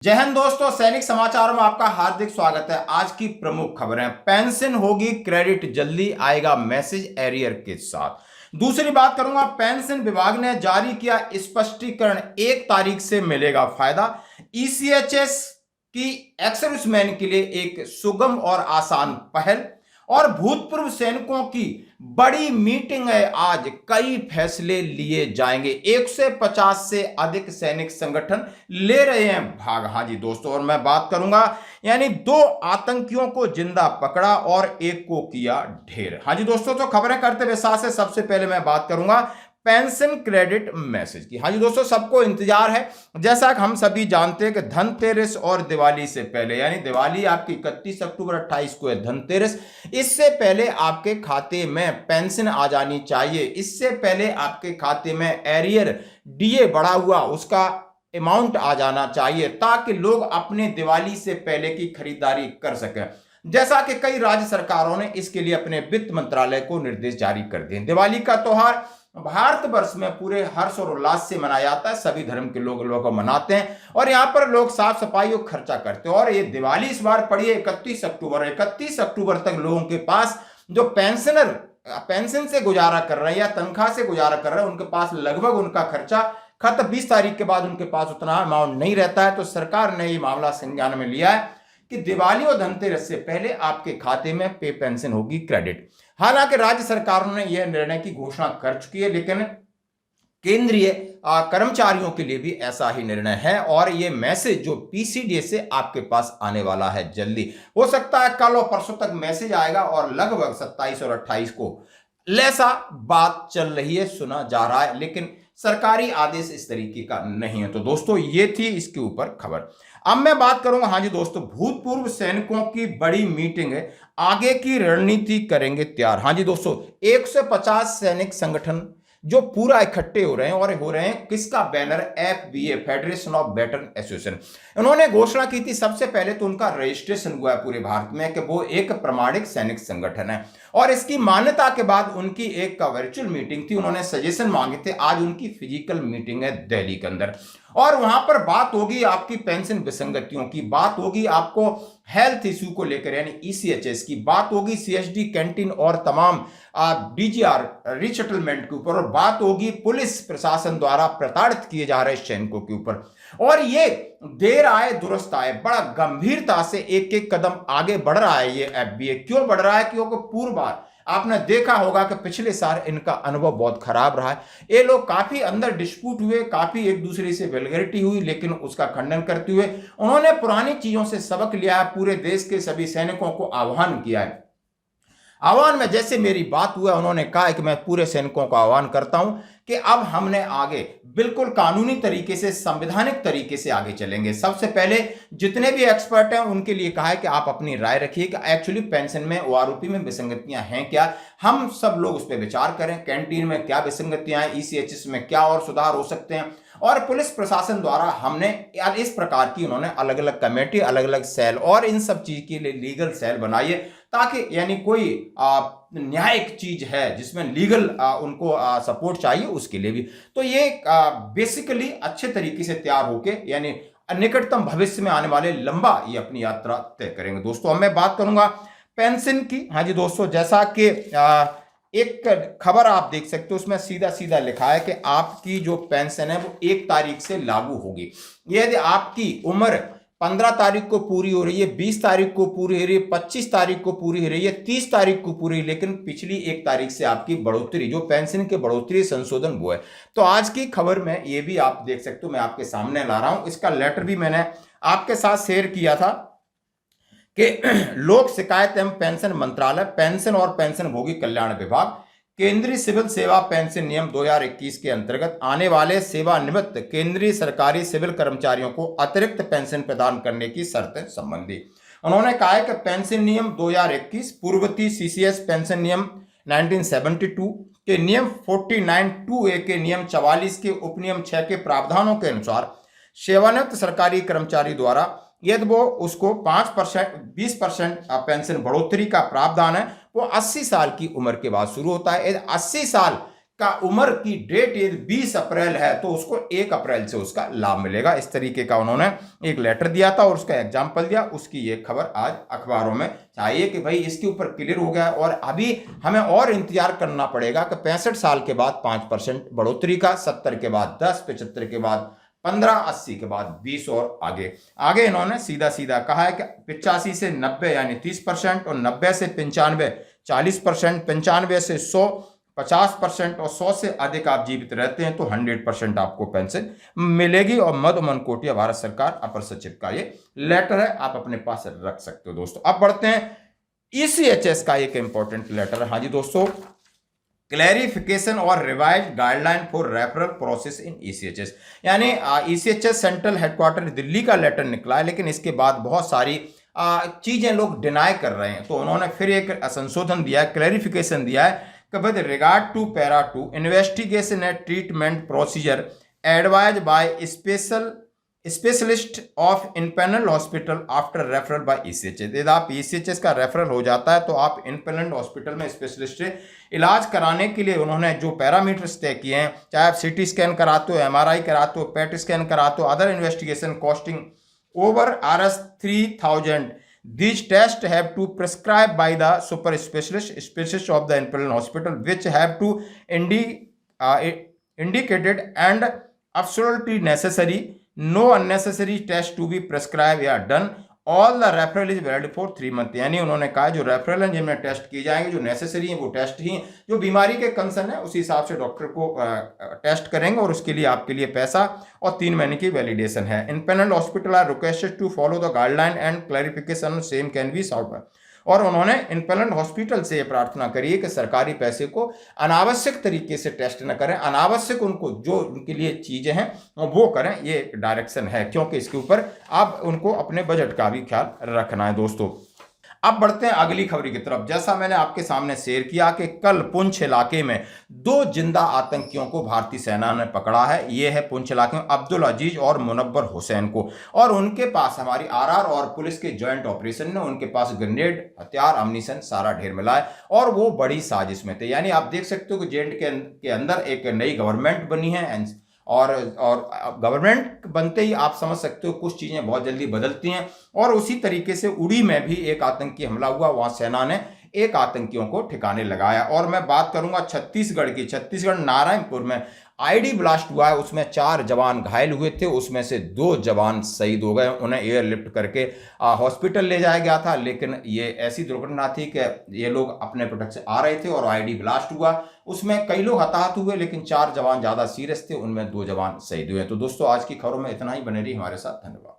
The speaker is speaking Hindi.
जय हिंद दोस्तों, सैनिक समाचार में आपका हार्दिक स्वागत है। आज की प्रमुख खबरें, पेंशन होगी क्रेडिट, जल्दी आएगा मैसेज एरियर के साथ। दूसरी बात करूंगा, पेंशन विभाग ने जारी किया स्पष्टीकरण, 1 तारीख से मिलेगा फायदा। ईसीएचएस की एक्स-सर्विसमैन के लिए एक सुगम और आसान पहल। और भूतपूर्व सैनिकों की बड़ी मीटिंग है आज, कई फैसले लिए जाएंगे। 150 से अधिक सैनिक संगठन ले रहे हैं भाग। हाँ जी दोस्तों, और मैं बात करूंगा यानी 2 आतंकियों को जिंदा पकड़ा और एक को किया ढेर। हाँ जी दोस्तों, तो खबरें करते हुए साथ से सबसे पहले मैं बात करूंगा पेंशन क्रेडिट मैसेज की। हाँ जी दोस्तों, सबको इंतजार है। जैसा कि हम सभी जानते हैं कि धनतेरस और दिवाली से पहले, यानी दिवाली आपकी 31 अक्टूबर 28 को है, धनतेरस, इससे पहले आपके खाते में पेंशन आ जानी चाहिए। इससे पहले आपके खाते में एरियर डीए बढ़ा हुआ उसका अमाउंट आ जाना चाहिए, ताकि लोग अपने दिवाली से पहले की खरीदारी कर सकें। जैसा कि कई राज्य सरकारों ने इसके लिए अपने वित्त मंत्रालय को निर्देश जारी कर दिए। दिवाली का त्योहार भारतवर्ष में पूरे हर्ष और उल्लास से मनाया जाता है। सभी धर्म के लोग मनाते हैं और यहाँ पर लोग साफ सफाई और खर्चा करते हैं। और ये दिवाली इस बार पड़ी है 31 अक्टूबर। 31 अक्टूबर तक लोगों के पास जो पेंशनर पेंशन से गुजारा कर रहे हैं या तनख्वाह से गुजारा कर रहे हैं, उनके पास लगभग उनका खर्चा खत्म। 20 तारीख के बाद उनके पास उतना अमाउंट नहीं रहता है। तो सरकार ने ये मामला संज्ञान में लिया है कि दिवाली और धनतेरस से पहले आपके खाते में पे पेंशन होगी क्रेडिट। हालांकि राज्य सरकारों ने यह निर्णय की घोषणा कर चुकी है, लेकिन केंद्रीय कर्मचारियों के लिए भी ऐसा ही निर्णय है। और यह मैसेज जो पीसीडीए से आपके पास आने वाला है जल्दी, हो सकता है कल और परसों तक मैसेज आएगा और लगभग 27 और 28 को ऐसा बात चल रही है, सुना जा रहा है, लेकिन सरकारी आदेश इस तरीके का नहीं है। तो दोस्तों, ये थी इसके ऊपर खबर। अब मैं बात करूंगा, हाँ जी दोस्तों, भूतपूर्व सैनिकों की बड़ी मीटिंग है, आगे की रणनीति करेंगे तैयार। हाँ जी दोस्तों, 150 सैनिक संगठन जो पूरा इकट्ठे हो रहे हैं और हो रहे हैं किसका banner, FBA, federation of veteran association. उन्होंने घोषणा की थी, सबसे पहले तो उनका रजिस्ट्रेशन हुआ है पूरे भारत में कि वो एक प्रमाणिक सैनिक संगठन है। और इसकी मान्यता के बाद उनकी एक वर्चुअल मीटिंग थी, उन्होंने सजेशन मांगे थे। आज उनकी फिजिकल मीटिंग है दिल्ली के अंदर, और वहां पर बात होगी आपकी पेंशन विसंगतियों की, बात होगी आपको हेल्थ इश्यू को लेकर यानी ईसीएचएस की, बात होगी सीएसडी कैंटीन और तमाम डीजीआर रिसेटलमेंट के ऊपर, और बात होगी पुलिस प्रशासन द्वारा प्रताड़ित किए जा रहे सैनिकों के ऊपर। और ये देर आए दुरुस्त आए, बड़ा गंभीरता से एक एक कदम आगे बढ़ रहा है ये एफबीए। क्यों बढ़ रहा है? क्योंकि पूर्व बार आपने देखा होगा कि पिछले साल इनका अनुभव बहुत खराब रहा है। ये लोग काफी अंदर डिस्प्यूट हुए, काफी एक दूसरे से वल्गैरिटी हुई, लेकिन उसका खंडन करते हुए उन्होंने पुरानी चीजों से सबक लिया है। पूरे देश के सभी सैनिकों को आह्वान किया है। आह्वान में जैसे मेरी बात हुआ, उन्होंने कहा है कि मैं पूरे सैनिकों का आह्वान करता हूं कि अब हमने आगे बिल्कुल कानूनी तरीके से, संवैधानिक तरीके से आगे चलेंगे। सबसे पहले जितने भी एक्सपर्ट हैं उनके लिए कहा है कि आप अपनी राय रखिए कि एक्चुअली पेंशन में, ओआरओपी में विसंगतियां हैं क्या, हम सब लोग उस पर विचार करें। कैंटीन में क्या विसंगतियां हैं, ईसीएचएस में क्या और सुधार हो सकते हैं। और पुलिस प्रशासन द्वारा हमने इस प्रकार की, उन्होंने अलग अलग कमेटी, अलग अलग सेल और इन सब चीज के लिए लीगल सेल बनाई है, ताकि यानी कोई न्यायिक चीज है जिसमें लीगल उनको सपोर्ट चाहिए, उसके लिए भी। तो ये बेसिकली अच्छे तरीके से तैयार होके यानी निकटतम भविष्य में आने वाले लंबा ये अपनी यात्रा तय करेंगे। दोस्तों, अब मैं बात करूंगा पेंशन की। हाँ जी दोस्तों, जैसा कि एक खबर आप देख सकते हो, उसमें सीधा सीधा लिखा है कि आपकी जो पेंशन है वो 1 तारीख से लागू होगी। यदि आपकी उम्र 15 तारीख को पूरी हो रही है, 20 तारीख को पूरी हो रही है, 25 तारीख को पूरी हो रही है, 30 तारीख को पूरी, लेकिन पिछली 1 तारीख से आपकी बढ़ोतरी, जो पेंशन के बढ़ोतरी संशोधन वो है। तो आज की खबर में ये भी आप देख सकते हो, मैं आपके सामने ला रहा हूं। इसका लेटर भी मैंने आपके साथ शेयर किया था कि लोक शिकायत एवं पेंशन मंत्रालय, पेंशन और पेंशनभोगी कल्याण विभाग, केंद्रीय सिविल सेवा पेंशन नियम 2021 के अंतर्गत आने वाले सेवानिवृत्त केंद्रीय सरकारी सिविल कर्मचारियों को अतिरिक्त पेंशन प्रदान करने की शर्तें संबंधी। उन्होंने कहा है कि पेंशन नियम 2021, पूर्ववर्ती सीसीएस पेंशन नियम 1972 के नियम 49(2)(a) के नियम 44 के उपनियम 6 के प्रावधानों के अनुसार सेवानिवृत्त सरकारी कर्मचारी द्वारा यदि वो उसको 5%, 20% पेंशन बढ़ोतरी का प्रावधान है, वो 80 साल की उम्र के बाद शुरू होता है। 80 साल का उम्र की डेट यदि 20 अप्रैल है तो उसको 1 अप्रैल से उसका लाभ मिलेगा। इस तरीके का उन्होंने एक लेटर दिया था और उसका एग्जाम्पल दिया। उसकी ये खबर आज अखबारों में चाहिए कि भाई इसके ऊपर क्लियर हो गया। और अभी हमें और इंतजार करना पड़ेगा कि 65 साल के बाद 5% बढ़ोतरी का, 70 के बाद 10, 75 के बाद 15, 80 के बाद 20 और आगे आगे इन्होंने सीधा सीधा कहा है कि 85 से 90 यानी 30% और 90 से 95 40%, 95 से 100 50% और 100 से अधिक आप जीवित रहते हैं तो 100% आपको पेंशन मिलेगी। और मध्य मनकोटिया भारत सरकार अपर सचिव का ये लेटर है, आप अपने पास रख सकते हो दोस्तों। अब बढ़ते हैं ईसीएचएस का एक इंपॉर्टेंट लेटर है। हाँ जी दोस्तों, क्लैरिफिकेशन और revise guideline for referral process in ECHS, यानी ईसीएचएस सेंट्रल हेडक्वार्टर दिल्ली का लेटर निकला है, लेकिन इसके बाद बहुत सारी चीजें लोग डिनाई कर रहे हैं। तो उन्होंने फिर एक संशोधन दिया है, क्लैरिफिकेशन दिया है कि with regard to para 2 investigation and treatment procedure advise by specialist of empanel hospital after referral by ECHS. यदि आप ईसीएचएस का रेफरल हो जाता है तो आप इनपेनल हॉस्पिटल में स्पेशलिस्ट से इलाज कराने के लिए उन्होंने जो पैरामीटर्स तय किए हैं, चाहे आप सीटी स्कैन कराते हो, एमआरआई कराते हो, पेट स्कैन कराते हो, other investigation costing over RS 3000, these tests have to prescribed by the super specialist of the imperial hospital, which have to indicated and absolutely necessary, no unnecessary test to be prescribed या done, all the referral is valid for 3 month. यानी उन्होंने कहा जो रेफरल है जिनमें टेस्ट किए जाएंगे, जो नेसेसरी है वो टेस्ट ही, जो बीमारी के कंसर्न है उसी हिसाब से डॉक्टर को टेस्ट करेंगे और उसके लिए आपके लिए पैसा और 3 महीने की वैलिडेशन है। Empanel hospital are requested to follow the guideline and clarification same can be solve. और उन्होंने इनपेनल हॉस्पिटल से ये प्रार्थना करी है कि सरकारी पैसे को अनावश्यक तरीके से टेस्ट न करें, अनावश्यक उनको जो उनके लिए चीजें हैं वो करें, ये डायरेक्शन है, क्योंकि इसके ऊपर अब उनको अपने बजट का भी ख्याल रखना है दोस्तों। अब बढ़ते हैं अगली खबर की तरफ। जैसा मैंने आपके सामने शेयर किया कि कल पुंछ इलाके में 2 जिंदा आतंकियों को भारतीय सेना ने पकड़ा है। ये है पुंछ इलाके में अब्दुल अजीज और मुनव्वर हुसैन को, और उनके पास हमारी आरआर और पुलिस के ज्वाइंट ऑपरेशन ने उनके पास ग्रेनेड, हथियार, अम्युनिशन सारा ढेर मिला है और वो बड़ी साजिश में थे। यानी आप देख सकते हो कि जेएंड के अंदर एक नई गवर्नमेंट बनी है और गवर्नमेंट बनते ही आप समझ सकते हो कुछ चीजें बहुत जल्दी बदलती हैं। और उसी तरीके से उड़ी में भी एक आतंकी हमला हुआ, वहां सेना ने एक आतंकियों को ठिकाने लगाया। और मैं बात करूंगा छत्तीसगढ़ की, छत्तीसगढ़ नारायणपुर में आईडी ब्लास्ट हुआ है, उसमें 4 जवान घायल हुए थे, उसमें से 2 जवान शहीद हो गए। उन्हें एयरलिफ्ट करके हॉस्पिटल ले जाया गया था, लेकिन ये ऐसी दुर्घटना थी कि ये लोग अपने प्रोडक्ट से आ रहे थे और आईडी ब्लास्ट हुआ। उसमें कई लोग हताहत हुए, लेकिन 4 जवान ज्यादा सीरियस थे, उनमें 2 जवान शहीद हुए। तो दोस्तों आज की खबरों में इतना ही, बने रही हमारे साथ, धन्यवाद।